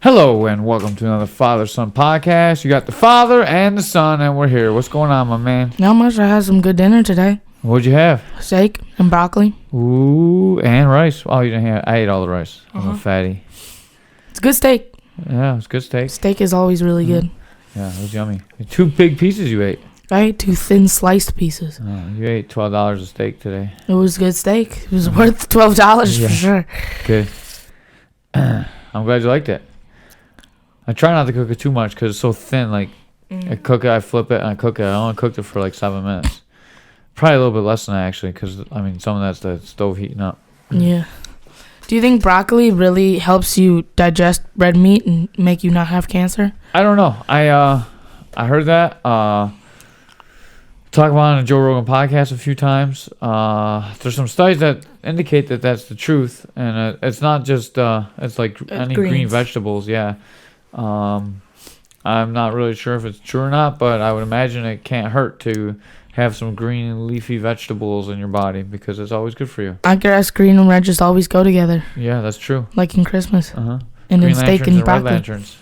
Hello and welcome to another Father-Son podcast. You got the father and the son, and we're here. What's going on, my man? Not much. I had some good dinner today. What'd you have? Steak and broccoli. Ooh, and rice. Oh, you didn't have. I ate all the rice. I'm a fatty. It's good steak. Yeah, it's good steak. Steak is always really good. Yeah, it was yummy. 2 big pieces you ate. I ate 2 thin sliced pieces. You ate $12 a steak today. It was good steak. It was worth $12 for sure. Good. I'm glad you liked it. I try not to cook it too much because it's so thin. Like, I cook it, I flip it, and I cook it. I only cooked it for like 7 minutes. Probably a little bit less than that, actually, because, I mean, some of that's the stove heating up. Yeah. Do you think broccoli really helps you digest red meat and make you not have cancer? I don't know. I heard that. Talk about it on a Joe Rogan podcast a few times. There's some studies that indicate that that's the truth, and it's not just it's like any green vegetables. Yeah. I'm not really sure if it's true or not, but I would imagine it can't hurt to have some green and leafy vegetables in your body because it's always good for you. I guess green and red just always go together. Yeah, that's true. Like in Christmas. And in green steak and broccoli. Red lanterns.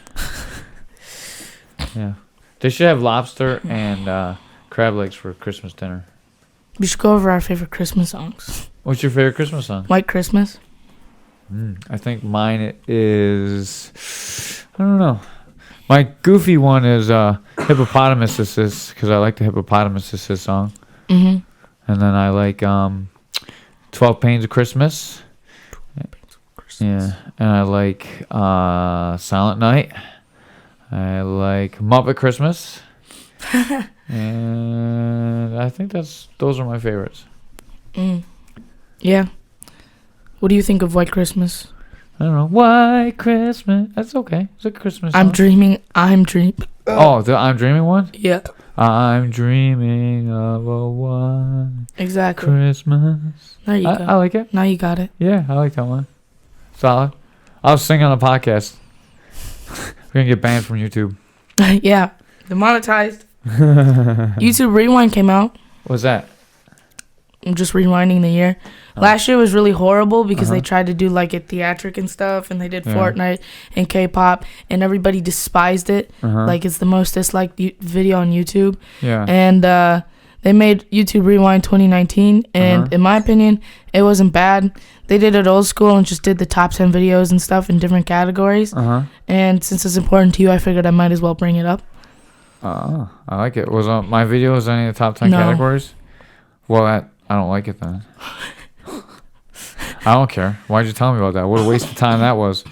Yeah. They should have lobster and crab legs for Christmas dinner. We should go over our favorite Christmas songs. What's your favorite Christmas song? White Christmas. I think mine is, I don't know. My goofy one is Hippopotamuses, because I like the Hippopotamuses song. And then I like 12 Pains of Christmas. Yeah. And I like Silent Night. I like Muppet Christmas. And I think those are my favorites. Yeah. What do you think of White Christmas? I don't know. White Christmas. That's okay. It's a Christmas song. I'm dreaming. Oh, the I'm Dreaming one? Yeah. I'm dreaming of a white Exactly. Christmas. There you go. I like it. Now you got it. Yeah, I like that one. Solid. I'll sing on a podcast. We're going to get banned from YouTube. Yeah. Demonetized. YouTube Rewind came out. What's that? I'm just rewinding the year. Last year was really horrible because they tried to do like a theatric and stuff, and they did Fortnite and K-pop, and everybody despised it. Like it's the most disliked video on YouTube. Yeah. And they made YouTube Rewind 2019, and in my opinion, it wasn't bad. They did it old school and just did the top 10 videos and stuff in different categories. And since it's important to you, I figured I might as well bring it up. I like it. Was my videos any of the top 10 categories? Well, I don't like it then. I don't care. Why'd you tell me about that? What a waste of time that was.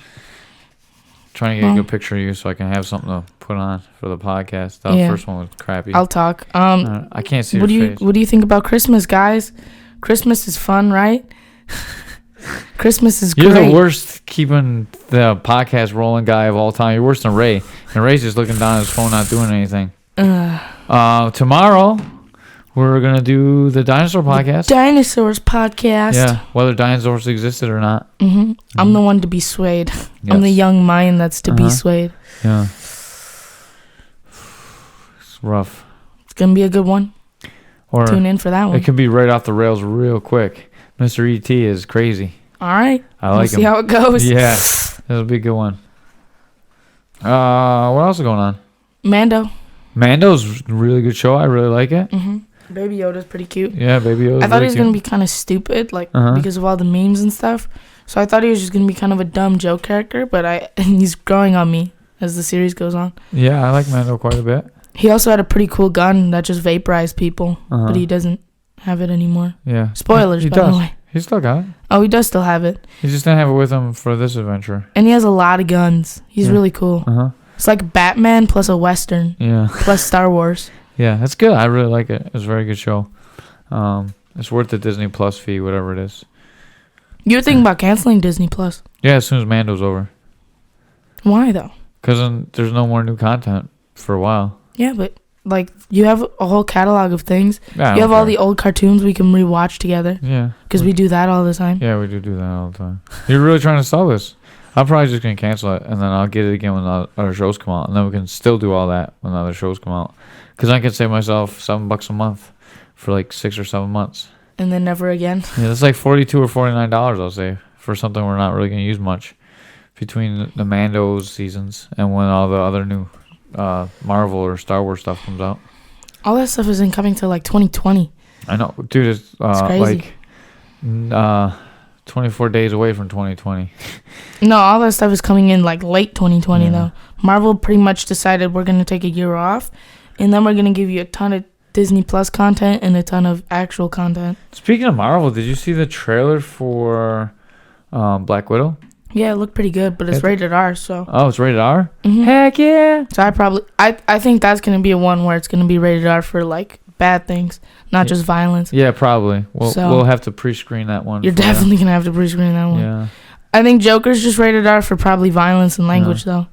Trying to get a good picture of you so I can have something to put on for the podcast. The first one was crappy. I'll talk. I can't see your face. What do you think about Christmas, guys? Christmas is fun, right? Christmas is great. You're the worst keeping the podcast rolling guy of all time. You're worse than Ray. And Ray's just looking down at his phone, not doing anything. Tomorrow, we're going to do the Dinosaur podcast. Dinosaurs podcast. Yeah, whether dinosaurs existed or not. I'm the one to be swayed. Yes. I'm the young mind that's to be swayed. Yeah. It's rough. It's going to be a good one. Or tune in for that one. It could be right off the rails real quick. Mr. E.T. is crazy. All right. I like him. See how it goes. Yeah. It'll be a good one. What else is going on? Mando's a really good show. I really like it. Baby Yoda's pretty cute. Yeah, Baby Yoda's I thought he was going to be kind of stupid, because of all the memes and stuff. So I thought he was just going to be kind of a dumb joke character, but he's growing on me as the series goes on. Yeah, I like Mando quite a bit. He also had a pretty cool gun that just vaporized people, but he doesn't have it anymore. Yeah. Spoilers, by the way. He still got it. Oh, he does still have it. He just didn't have it with him for this adventure. And he has a lot of guns. He's really cool. It's like Batman plus a Western. Yeah. Plus Star Wars. Yeah, that's good. I really like it. It's a very good show. It's worth the Disney Plus fee, whatever it is. You're thinking about canceling Disney Plus? Yeah, as soon as Mando's over. Why, though? Because there's no more new content for a while. Yeah, but, you have a whole catalog of things. Yeah, you have all the old cartoons we can rewatch together. Yeah. Because we do that all the time. Yeah, we do that all the time. You're really trying to sell this. I'm probably just going to cancel it, and then I'll get it again when the other shows come out. And then we can still do all that when the other shows come out. Because I can save myself $7 a month for 6 or 7 months. And then never again. Yeah, that's like $42 or $49 I'll save for something we're not really going to use much. between the Mando's seasons and when all the other new Marvel or Star Wars stuff comes out. All that stuff isn't coming till like 2020. I know, dude. It's crazy. like 24 days away from 2020. No, all that stuff is coming in like late 2020 though. Marvel pretty much decided we're gonna take a year off, and then we're gonna give you a ton of Disney Plus content and a ton of actual content. Speaking of Marvel, did you see the trailer for Black Widow? Yeah, it looked pretty good, but it's rated R, so. Oh, it's rated R? Mm-hmm. Heck yeah! So I think that's gonna be a one where it's gonna be rated R for like bad things, not just violence. Yeah, probably. We'll have to pre-screen that one. You're definitely gonna have to pre-screen that one. Yeah. I think Joker's just rated R for probably violence and language though.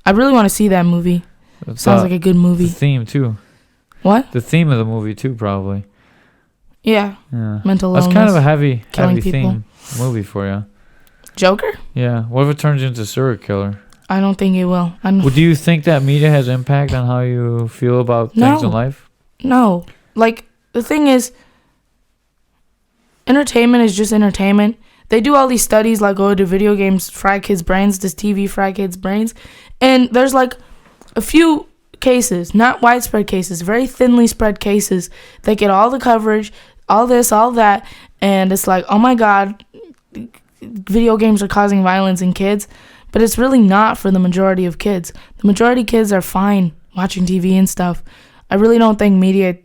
I really want to see that movie. Sounds like a good movie. The theme too. What? The theme of the movie too, probably. Yeah. Mental illness. That's kind of a heavy people. theme movie for you. Joker? Yeah. What if it turns into serial killer? I don't think it will. Well, do you think that media has impact on how you feel about things in life? No. Like, the thing is, entertainment is just entertainment. They do all these studies like, do video games fry kids' brains? Does TV fry kids' brains? And there's like a few cases, not widespread cases, very thinly spread cases that get all the coverage, all this, all that, and it's like, oh my God, video games are causing violence in kids, but it's really not for the majority of kids. The majority of kids are fine watching TV and stuff. I really don't think media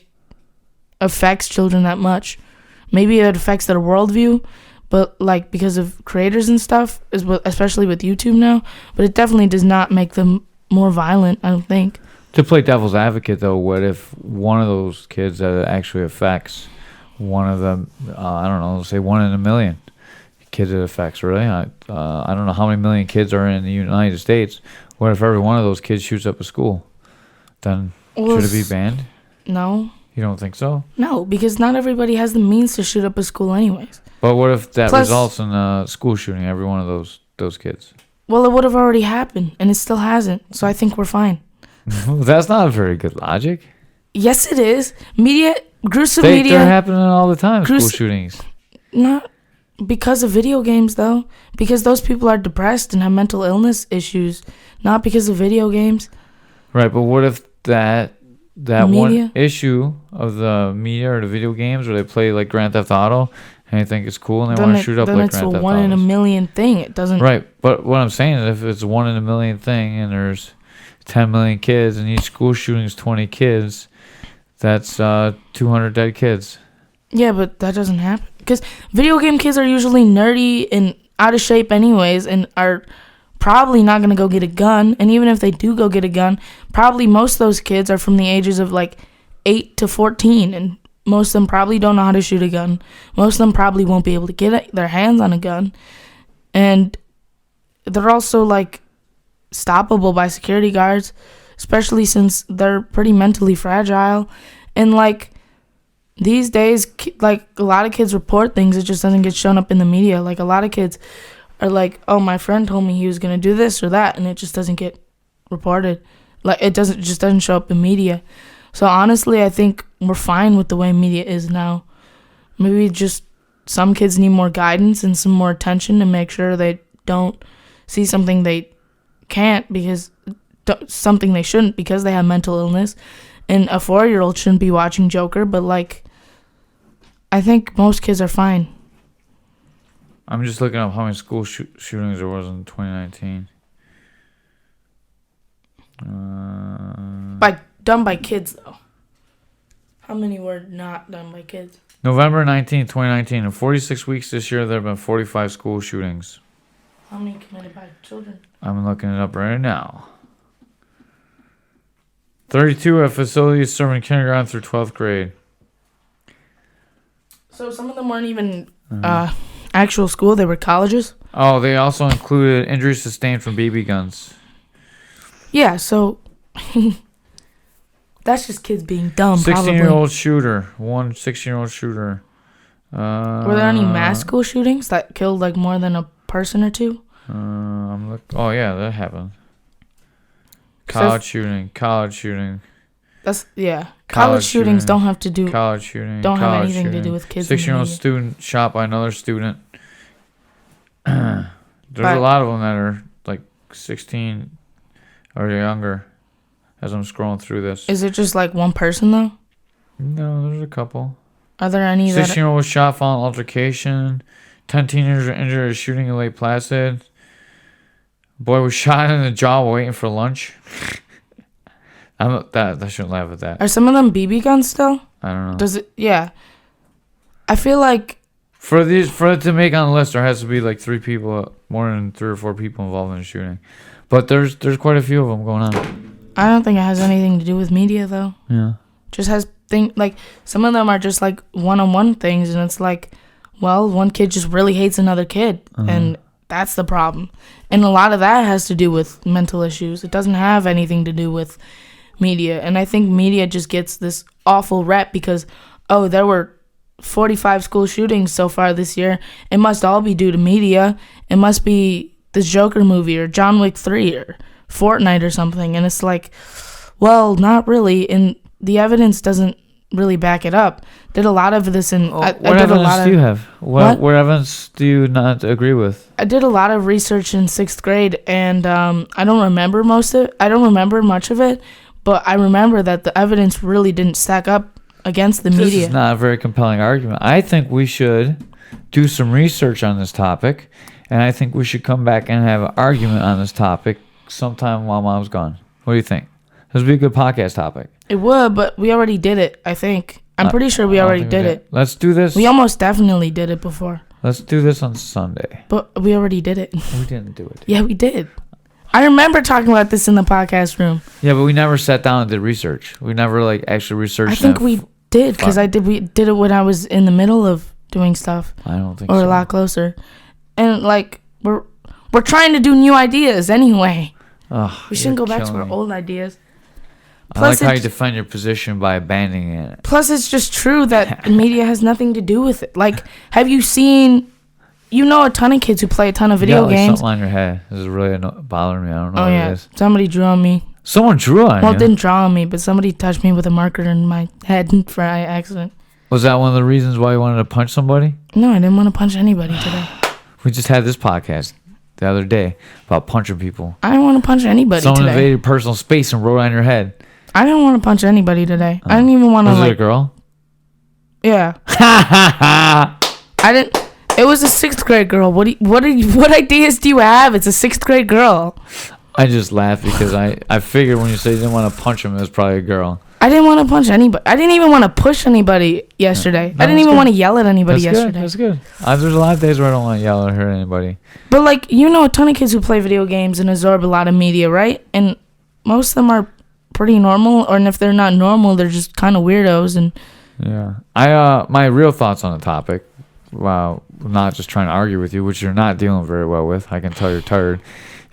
affects children that much. Maybe it affects their worldview, but like because of creators and stuff, especially with YouTube now, but it definitely does not make them more violent, I don't think. To play devil's advocate, though, what if one of those kids that it actually affects, one of them, I don't know, say 1 in a million kids it affects, really? I don't know how many million kids are in the United States. What if every one of those kids shoots up a school? Then should it be banned? No. You don't think so? No, because not everybody has the means to shoot up a school anyways. But what if that results in a school shooting, every one of those kids? Well, it would have already happened, and it still hasn't, so I think we're fine. That's not a very good logic. Yes, it is. Gruesome media. They're happening all the time, school shootings. Not because of video games, though. Because those people are depressed and have mental illness issues, not because of video games. Right, but what if that one issue of the media or the video games where they play like Grand Theft Auto and they think it's cool and they want to shoot up like Grand Theft Auto? Then it's a 1 in a million thing. It doesn't. Right, but what I'm saying is if it's 1 in a million thing and there's 10 million kids and each school shooting is 20 kids, that's 200 dead kids. Yeah, but that doesn't happen because video game kids are usually nerdy and out of shape anyways and are probably not going to go get a gun. And even if they do go get a gun, probably most of those kids are from the ages of like 8 to 14 and most of them probably don't know how to shoot a gun. Most of them probably won't be able to get their hands on a gun. And they're also like stoppable by security guards, especially since they're pretty mentally fragile. And like these days, like a lot of kids report things, it just doesn't get shown up in the media. Like a lot of kids are like, oh, my friend told me he was going to do this or that, and it just doesn't get reported. Like it just doesn't show up in media. So honestly, I think we're fine with the way media is now. Maybe just some kids need more guidance and some more attention to make sure they don't see something they can't because something they shouldn't because they have mental illness. And a 4-year-old shouldn't be watching Joker, but like I think most kids are fine. I'm just looking up how many school shootings there was in 2019. Done by kids, though. How many were not done by kids? November 19th, 2019. In 46 weeks this year, there have been 45 school shootings. How many committed by children? I'm looking it up right now. 32 at facilities serving kindergarten through 12th grade. So some of them weren't even actual school. They were colleges. Oh, they also included injuries sustained from BB guns. Yeah, so that's just kids being dumb. 16-year-old shooter. One 16-year-old shooter. Were there any mass school shootings that killed like more than a person or two? Oh yeah, that happened. College shooting. That's College shootings don't have to do. College shooting. Don't have anything to do with kids. 16-year-old student shot by another student. There's a lot of them that are 16 or younger as I'm scrolling through this. Is it just like one person though? No, there's a couple. Are there any 16-year-old was shot following altercation. 10 teenagers were injured at shooting in Lake Placid. Boy was shot in the jaw while waiting for lunch. I shouldn't laugh at that. Are some of them BB guns still? I don't know. Does it? Yeah. I feel like for it to make on the list, there has to be like 3 people, more than 3 or 4 people involved in the shooting. But there's quite a few of them going on. I don't think it has anything to do with media though. Yeah. Just has like some of them are just like one-on-one things, and it's like, well, one kid just really hates another kid, and that's the problem. And a lot of that has to do with mental issues. It doesn't have anything to do with media. And I think media just gets this awful rep because, oh, there were 45 school shootings so far this year. It must all be due to media. It must be the Joker movie or John Wick 3 or Fortnite or something. And it's like, well, not really. And the evidence doesn't really back it up. Did a lot of this in... What evidence do you have? What evidence do you not agree with? I did a lot of research in 6th grade, and I don't remember much of it, but I remember that the evidence really didn't stack up against the media. This is not a very compelling argument. I think we should do some research on this topic, and I think we should come back and have an argument on this topic sometime while Mom's gone. What do you think? This would be a good podcast topic. It would, but we already did it, I think. I'm pretty sure we already did it. Let's do this. We almost definitely did it before. Let's do this on Sunday. But we already did it. We didn't do it. Yeah, we did. I remember talking about this in the podcast room. Yeah, but we never sat down and did research. We never actually researched. I think we did because we did it when I was in the middle of doing stuff. I don't think so. Or a lot closer. And we're trying to do new ideas anyway. We shouldn't go back to our old ideas. Plus, I like how you defend your position by abandoning it. Plus, it's just true that media has nothing to do with it. Like, have you seen... You know a ton of kids who play a ton of video games. Something on your head. This is really bothering me. I don't know what it is. Somebody drew on me. Someone drew on you? Well, it didn't draw on me, but somebody touched me with a marker in my head for accident. Was that one of the reasons why you wanted to punch somebody? No, I didn't want to punch anybody today. We just had this podcast the other day about punching people. I didn't want to punch anybody today. Someone invaded personal space and wrote on your head. I didn't want to punch anybody today. I didn't even want to, Was it a girl? Yeah. I didn't... It was a 6th grade girl. What ideas do you have? It's a 6th grade girl. I just laughed because I figured when you said you didn't want to punch him, it was probably a girl. I didn't want to punch anybody. I didn't even want to push anybody yesterday. I didn't even want to yell at anybody yesterday. That's good. There's a lot of days where I don't want to yell or hurt anybody. But a ton of kids who play video games and absorb a lot of media, right? And most of them are pretty normal, and if they're not normal, they're just kind of weirdos. And yeah, my real thoughts on the topic. Wow, not just trying to argue with you, which you're not dealing very well with. I can tell you're tired.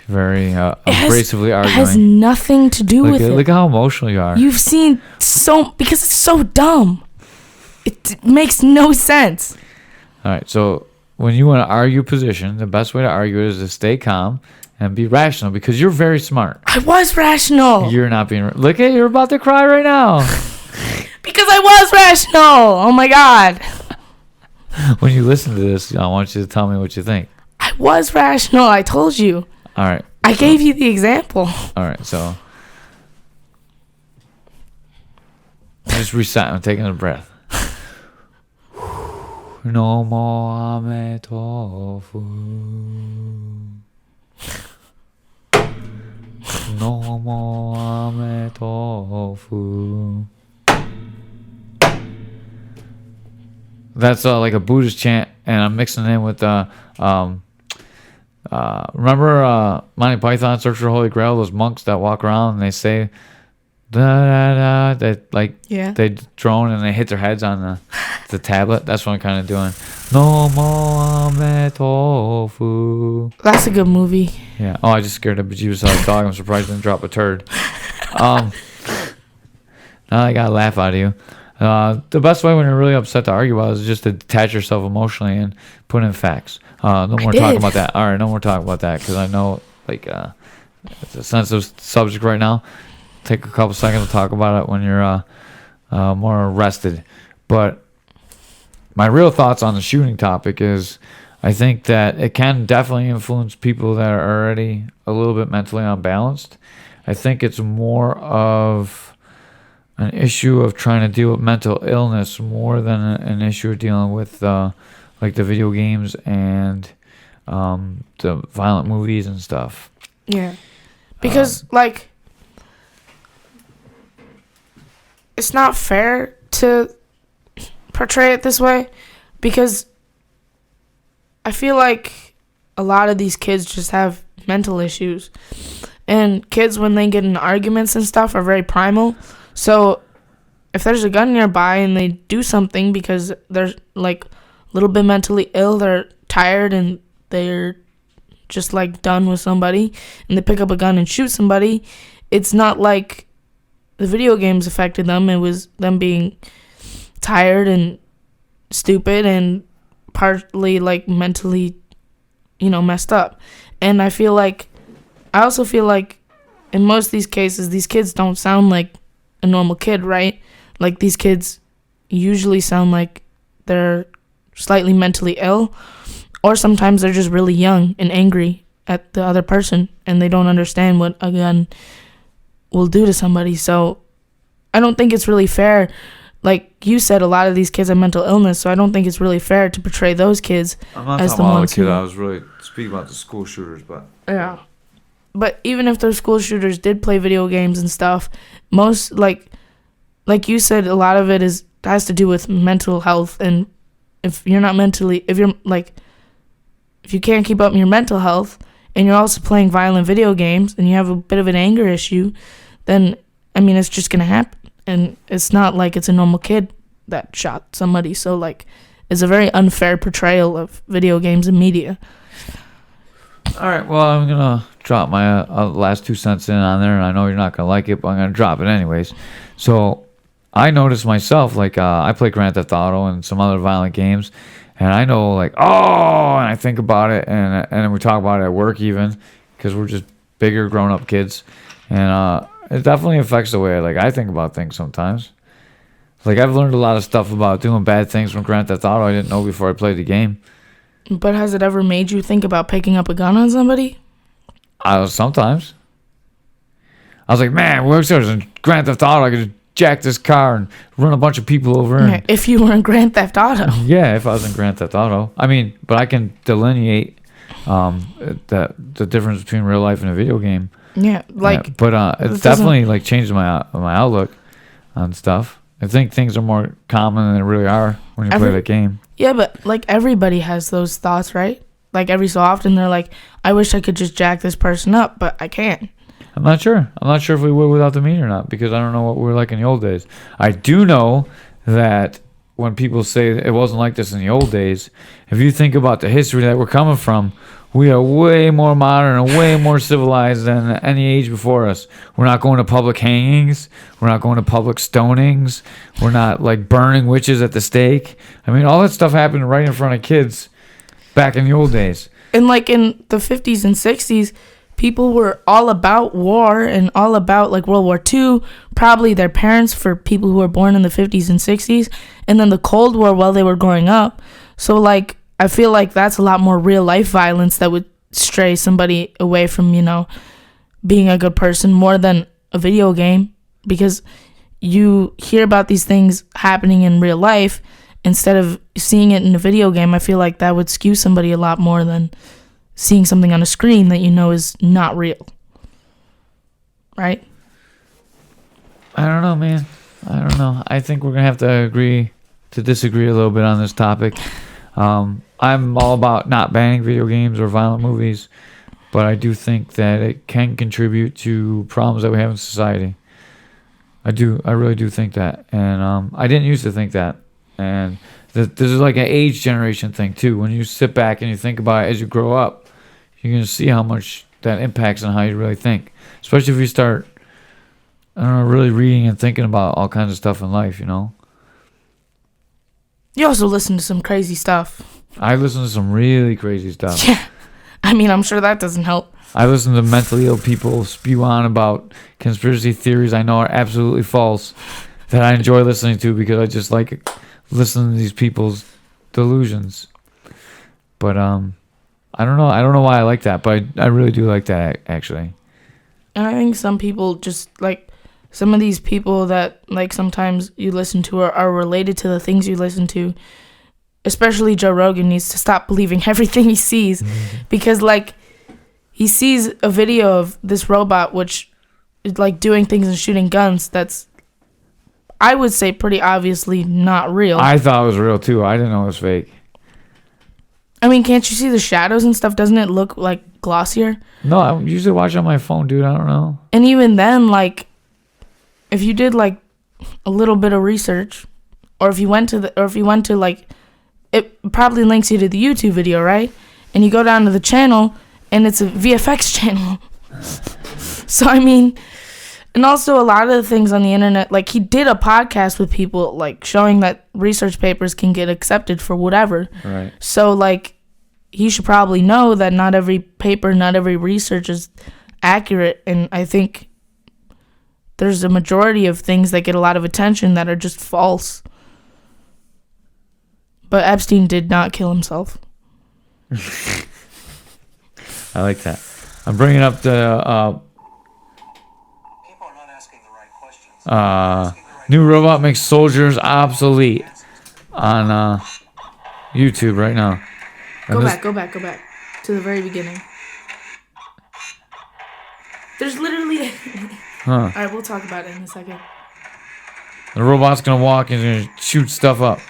Very abrasively arguing. It has nothing to do with it. Look how emotional you are. You've seen because it's so dumb. It makes no sense. All right, so when you want to argue position, the best way to argue is to stay calm and be rational because you're very smart. I was rational. You're not being... Look at you're about to cry right now. Because I was rational. Oh, my God. When you listen to this, I want you to tell me what you think. I was rational. I told you. All right. I gave you the example. All right, so just reset. I'm taking a breath. No more ame tofu. No more ame tofu. That's like a Buddhist chant, and I'm mixing it in with remember Monty Python Search for the Holy Grail? Those monks that walk around and they say da da da. They drone and they hit their heads on the tablet. That's what I'm kind of doing. No more ame tofu. That's a good movie. Yeah. Oh, I just scared a bejesus out of dog. I'm surprised I didn't drop a turd. Now I gotta laugh out of you. The best way when you're really upset to argue about is just to detach yourself emotionally and put in facts. No more talking about that. All right, no more talking about that because I know it's a sensitive subject right now. Take a couple seconds to talk about it when you're more rested. But my real thoughts on the shooting topic is I think that it can definitely influence people that are already a little bit mentally unbalanced. I think it's more of an issue of trying to deal with mental illness more than an issue of dealing with like the video games and the violent movies and stuff. Yeah. Because, like, it's not fair to portray it this way, because I feel like a lot of these kids just have mental issues. And kids, when they get in arguments and stuff, are very primal. So if there's a gun nearby and they do something because they're, like, a little bit mentally ill, they're tired and they're just, like, done with somebody, and they pick up a gun and shoot somebody, it's not like the video games affected them. It was them being tired and stupid and partly, like, mentally, messed up. And I also feel like in most of these cases, these kids don't sound like a normal kid, right? Like, these kids usually sound like they're slightly mentally ill, or sometimes they're just really young and angry at the other person, and they don't understand what a gun will do to somebody. So I don't think it's really fair. Like you said, a lot of these kids have mental illness, so I don't think it's really fair to portray those kids I'm not as talking the about all the ones kids. who... I was really speaking about the school shooters, but... Yeah. But even if those school shooters did play video games and stuff, most, like you said, a lot of it has to do with mental health. And if you're not mentally... If you can't keep up your mental health, and you're also playing violent video games, and you have a bit of an anger issue, then, I mean, it's just going to happen. And it's not like it's a normal kid that shot somebody. So, like, it's a very unfair portrayal of video games and media. All right, well, I'm going to drop my last 2 cents in on there, and I know you're not going to like it, but I'm going to drop it anyways. So I noticed myself, like, I play Grand Theft Auto and some other violent games, and I know, like, oh, and I think about it, and then we talk about it at work even, because we're just bigger grown-up kids, and it definitely affects the way, like, I think about things sometimes. Like, I've learned a lot of stuff about doing bad things from Grand Theft Auto I didn't know before I played the game. But has it ever made you think about picking up a gun on somebody? Sometimes. I was like, man, we're in Grand Theft Auto, I could just jack this car and run a bunch of people over. Yeah, if you were in Grand Theft Auto. Yeah, if I was in Grand Theft Auto. I mean, but I can delineate the difference between real life and a video game. Yeah, like... Yeah, but it's definitely, like, changed my outlook on stuff. I think things are more common than they really are when you play that game. Yeah, but, like, everybody has those thoughts, right? Like, every so often they're like, I wish I could just jack this person up, but I can't. I'm not sure. I'm not sure if we would without the meat or not, because I don't know what we were like in the old days. I do know that when people say it wasn't like this in the old days, if you think about the history that we're coming from, we are way more modern and way more civilized than any age before us. We're not going to public hangings. We're not going to public stonings. We're not, like, burning witches at the stake. I mean, all that stuff happened right in front of kids back in the old days. And, like, in the 50s and 60s, people were all about war and all about, like, World War II, probably their parents for people who were born in the 50s and 60s, and then the Cold War while they were growing up. So, like, I feel like that's a lot more real life violence that would stray somebody away from, being a good person more than a video game, because you hear about these things happening in real life instead of seeing it in a video game. I feel like that would skew somebody a lot more than seeing something on a screen that is not real. Right? I don't know, man. I don't know. I think we're going to have to agree to disagree a little bit on this topic. I'm all about not banning video games or violent movies, but I do think that it can contribute to problems that we have in society. I really do think that. And I didn't used to think that. And this is like an age generation thing too. When you sit back and you think about it as you grow up, you're going to see how much that impacts on how you really think. Especially if you start, really reading and thinking about all kinds of stuff in life, You also listen to some crazy stuff. I listen to some really crazy stuff. Yeah. I mean, I'm sure that doesn't help. I listen to mentally ill people spew on about conspiracy theories I know are absolutely false that I enjoy listening to because I just like listening to these people's delusions. But I don't know. I don't know why I like that, but I really do like that actually. And I think some people just like some of these people that like sometimes you listen to are related to the things you listen to. Especially Joe Rogan needs to stop believing everything he sees, because like he sees a video of this robot which is like doing things and shooting guns that's, I would say, pretty obviously not real. I thought it was real too. I didn't know it was fake. I mean, can't you see the shadows and stuff? Doesn't it look like glossier? No, I usually watch on my phone, dude. I don't know. And even then, like, if you did like a little bit of research, or if you went to like, it probably links you to the YouTube video, right? And you go down to the channel, and it's a VFX channel. So I mean, and also a lot of the things on the internet, like he did a podcast with people, like showing that research papers can get accepted for whatever. Right. So like, he should probably know that not every paper, not every research is accurate. And I think there's a majority of things that get a lot of attention that are just false. But Epstein did not kill himself. I like that. I'm bringing up the new robot makes soldiers obsolete on YouTube right now. Go back to the very beginning. There's literally... All right, we'll talk about it in a second. The robot's gonna walk and gonna shoot stuff up.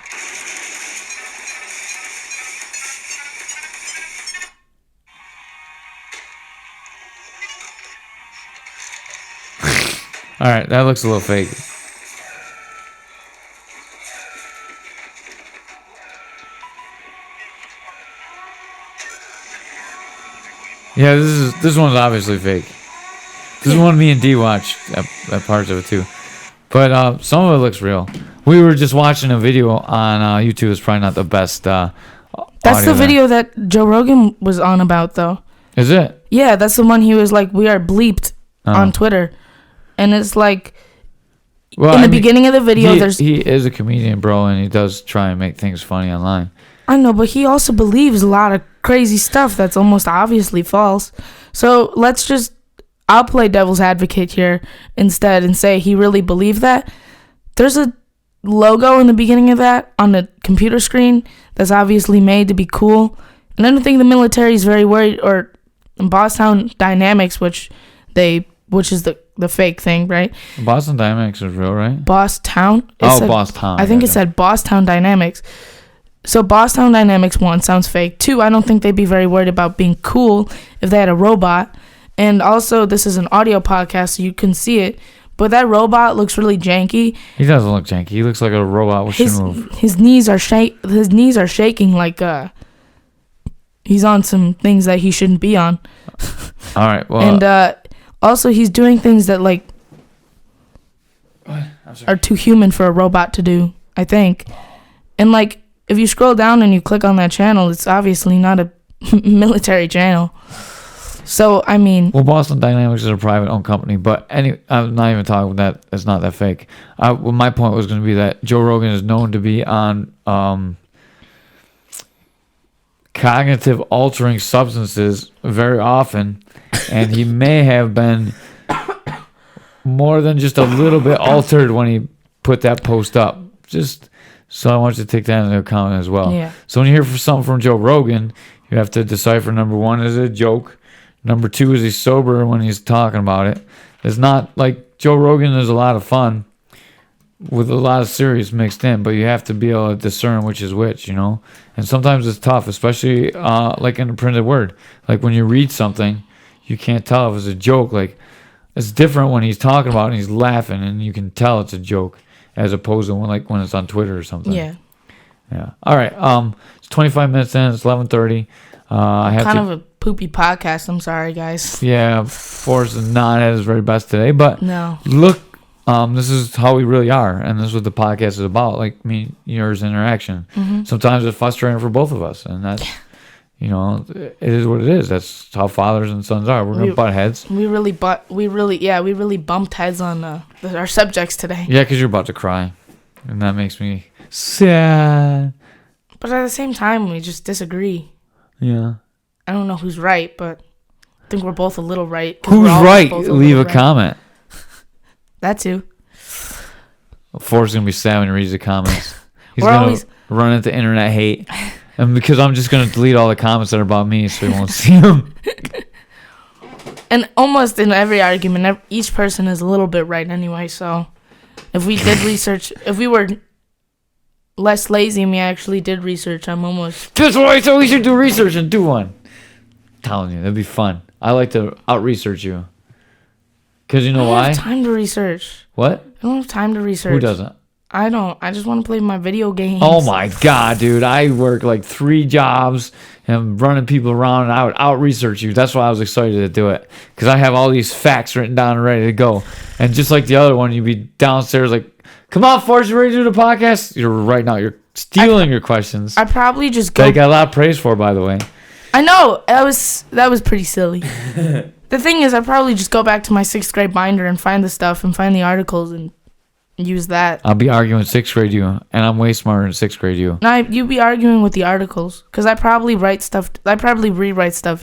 All right, that looks a little fake. Yeah, this one's obviously fake. This is one me and D watched that parts of it too, but some of it looks real. We were just watching a video on YouTube. It's probably not the best. That's the video that Joe Rogan was on about, though. Is it? Yeah, that's the one he was like, "We are bleeped" on Twitter. And it's like, in the beginning of the video, he is a comedian, bro, and he does try and make things funny online. I know, but he also believes a lot of crazy stuff that's almost obviously false. So I'll play devil's advocate here instead and say he really believed that. There's a logo in the beginning of that on the computer screen that's obviously made to be cool. And I don't think the military is very worried, or Boston Dynamics, which is the fake thing, right? Boston Dynamics is real, right? Bosstown? Bosstown. I think it said Bosstown Dynamics. So Bosstown Dynamics, 1, sounds fake. 2, I don't think they'd be very worried about being cool if they had a robot. And also, this is an audio podcast, so you can see it. But that robot looks really janky. He doesn't look janky. He looks like a robot with shouldn't move. His knees are shaking like he's on some things that he shouldn't be on. All right. Well, and also, he's doing things that like are too human for a robot to do, I think. And like, if you scroll down and you click on that channel, it's obviously not a military channel. So I mean, well, Boston Dynamics is a private-owned company, but I'm not even talking about that. It's not that fake. My point was going to be that Joe Rogan is known to be on cognitive altering substances very often, and he may have been more than just a little bit altered when he put that post up. So I want you to take that into account as well. Yeah. So when you hear something from Joe Rogan, you have to decipher, number 1, is it a joke? Number 2, is he sober when he's talking about it? It's not like Joe Rogan is a lot of fun with a lot of serious mixed in, but you have to be able to discern which is which, you know? And sometimes it's tough, especially like in a printed word. Like when you read something, you can't tell if it's a joke. Like, it's different when he's talking about it and he's laughing and you can tell it's a joke, as opposed to when it's on Twitter or something. Yeah. All right. It's 25 minutes in. It's 11:30. I have of a poopy podcast. I'm sorry, guys. Yeah, Forrest is not at his very best today, but no. Look, this is how we really are, and this is what the podcast is about. Like me, yours interaction. Mm-hmm. Sometimes it's frustrating for both of us, and that's, it is what it is. That's how fathers and sons are. We're gonna butt heads. We really bumped heads on our subjects today. Yeah, because you're about to cry, and that makes me sad. But at the same time, we just disagree. Yeah. I don't know who's right, but I think we're both a little right. Who's right? Leave a comment. That too. Forrest's going to be sad when he reads the comments. He's going to run into internet hate. And because I'm just going to delete all the comments that are about me so he won't see them. And almost in every argument, each person is a little bit right anyway. So if we did research, if we were less lazy and we actually did research, I'm almost... That's why I said we should do research and do one. I'm telling you, that'd be fun. I like to out-research you. Because you know why? I don't have time to research. What? I don't have time to research. Who doesn't? I don't. I just want to play my video games. Oh my God, dude. I work like 3 jobs and I'm running people around and I would out-research you. That's why I was excited to do it. Because I have all these facts written down and ready to go. And just like the other one, you'd be downstairs like, come on, Forrest, you ready to do the podcast? You're right now. You're stealing your questions. I probably just go... They got a lot of praise for, by the way. I know. That was pretty silly. The thing is, I probably just go back to my 6th grade binder and find the stuff and find the articles and use that. I'll be arguing 6th grade you, and I'm way smarter than 6th grade you. No, you be arguing with the articles, because I probably rewrite stuff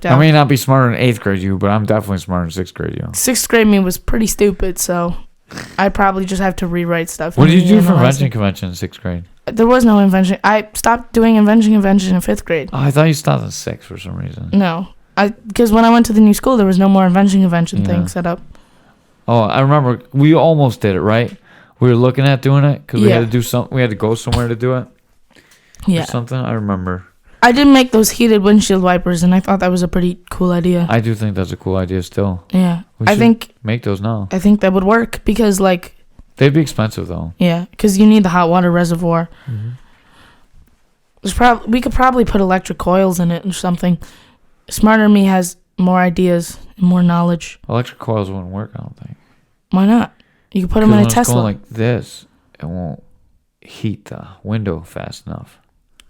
down. I may not be smarter than 8th grade you, but I'm definitely smarter than 6th grade you. 6th grade me was pretty stupid, so I probably just have to rewrite stuff. What did you do for invention convention in 6th grade? There was no invention. I stopped doing invention convention in 5th grade. Oh, I thought you stopped in 6th for some reason. No. Because when I went to the new school, there was no more invention convention thing set up. Oh, I remember we almost did it, right? We were looking at doing it because we had to do something. We had to go somewhere to do it. Yeah. Or something. I remember. I did make those heated windshield wipers, and I thought that was a pretty cool idea. I do think that's a cool idea still. Yeah. I think make those now. I think that would work because, like... They'd be expensive, though. Yeah, because you need the hot water reservoir. Mm-hmm. We could probably put electric coils in it or something. Smarter Me has more ideas and more knowledge. Electric coils wouldn't work, I don't think. Why not? You could put them in a Tesla. It's going like this, it won't heat the window fast enough.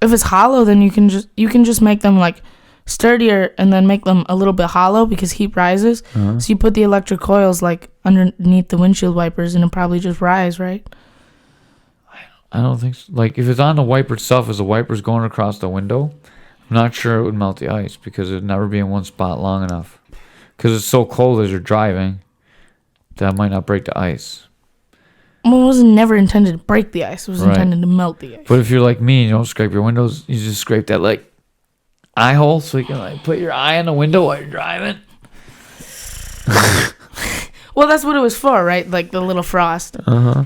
If it's hollow, then you can just make them like sturdier and then make them a little bit hollow because heat rises. Uh-huh. So you put the electric coils like underneath the windshield wipers and it'll probably just rise, right? I don't think so. Like if it's on the wiper itself, as the wiper's going across the window, I'm not sure it would melt the ice because it would never be in one spot long enough. Because it's so cold as you're driving that might not break the ice. Well, it wasn't never intended to break the ice. It was intended to melt the ice. But if you're like me and you don't scrape your windows, you just scrape that like eye hole so you can like put your eye in the window while you're driving. Well, that's what it was for, right? Like the little frost. Uh-huh.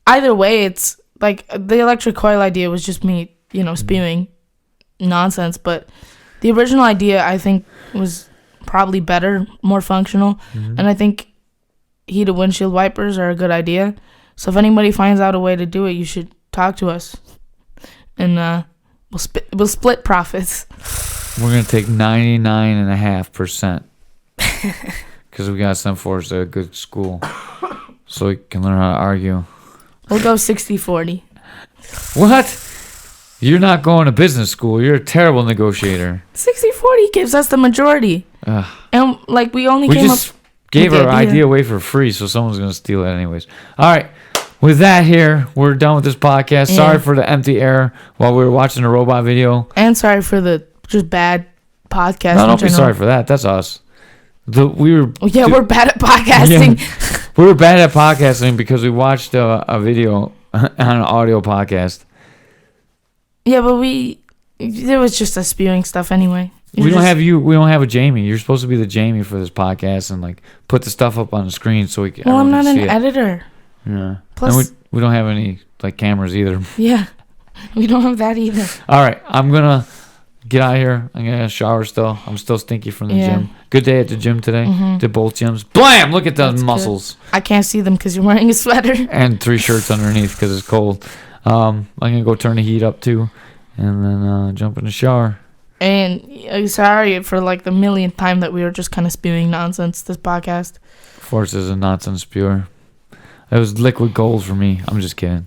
Either way, it's like the electric coil idea was just me, spewing nonsense. But the original idea, I think, was probably better, more functional. Mm-hmm. And I think heated windshield wipers are a good idea. So if anybody finds out a way to do it, you should talk to us. And we'll split profits. We're going to take 99.5%. Because we got to send Forrest to a good school. So he can learn how to argue. We'll go 60-40. What? You're not going to business school. You're a terrible negotiator. 60-40 gives us the majority. And like we just gave our idea away for free, so someone's going to steal it anyways. All right. With that here, we're done with this podcast. Yeah. Sorry for the empty air while we were watching the robot video. And sorry for the just bad podcast. No, don't be sorry for that. That's us. We're bad at podcasting. Yeah, we were bad at podcasting because we watched a video on an audio podcast. Yeah, but there was just us spewing stuff anyway. We don't have a Jamie. You're supposed to be the Jamie for this podcast and like put the stuff up on the screen so we can. Well, I'm not an editor. Yeah. Plus, and we don't have any like cameras either. Yeah, we don't have that either. All right, I'm gonna get out of here. I'm gonna shower still. I'm still stinky from the gym. Good day at the gym today. Mm-hmm. Did both gyms. Blam! Look at those muscles. Good. I can't see them because you're wearing a sweater. And 3 shirts underneath because it's cold. I'm gonna go turn the heat up too, and then jump in the shower. And sorry for like the millionth time that we were just kind of spewing nonsense this podcast. Forrest is a nonsense spewer. It was liquid gold for me. I'm just kidding.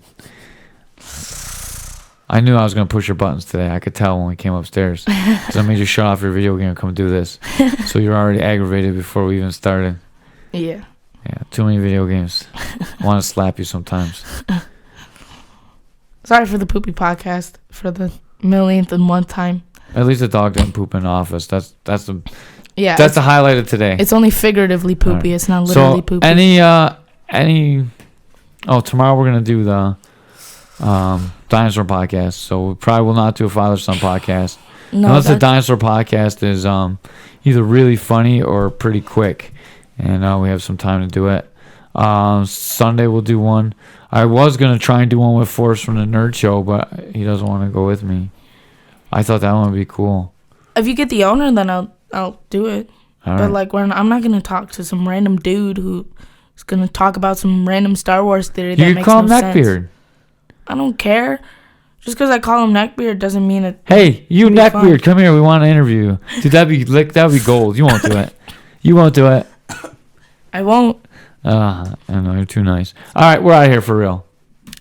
I knew I was going to push your buttons today. I could tell when we came upstairs. Because I made you shut off your video game and come do this. So you're already aggravated before we even started. Yeah. Yeah, too many video games. I want to slap you sometimes. Sorry for the poopy podcast for the millionth and one time. At least the dog didn't poop in the office. That's the it's the highlight of today. It's only figuratively poopy. Right. It's not literally so poopy. Tomorrow we're gonna do the dinosaur podcast. So we probably will not do a father-son podcast unless the dinosaur podcast is either really funny or pretty quick, and we have some time to do it. Sunday we'll do one. I was gonna try and do one with Forrest from the Nerd Show, but he doesn't want to go with me. I thought that one would be cool. If you get the owner, then I'll do it. All but right. I'm not gonna talk to some random dude who's gonna talk about some random Star Wars theory that makes no sense. You can call him Neckbeard. I don't care. Just because I call him Neckbeard doesn't mean it. Hey, you Neckbeard, come here. We want to interview you. Dude, that'd be gold. You won't do it. You won't do it. I won't. I know, you're too nice. All right, we're out of here for real.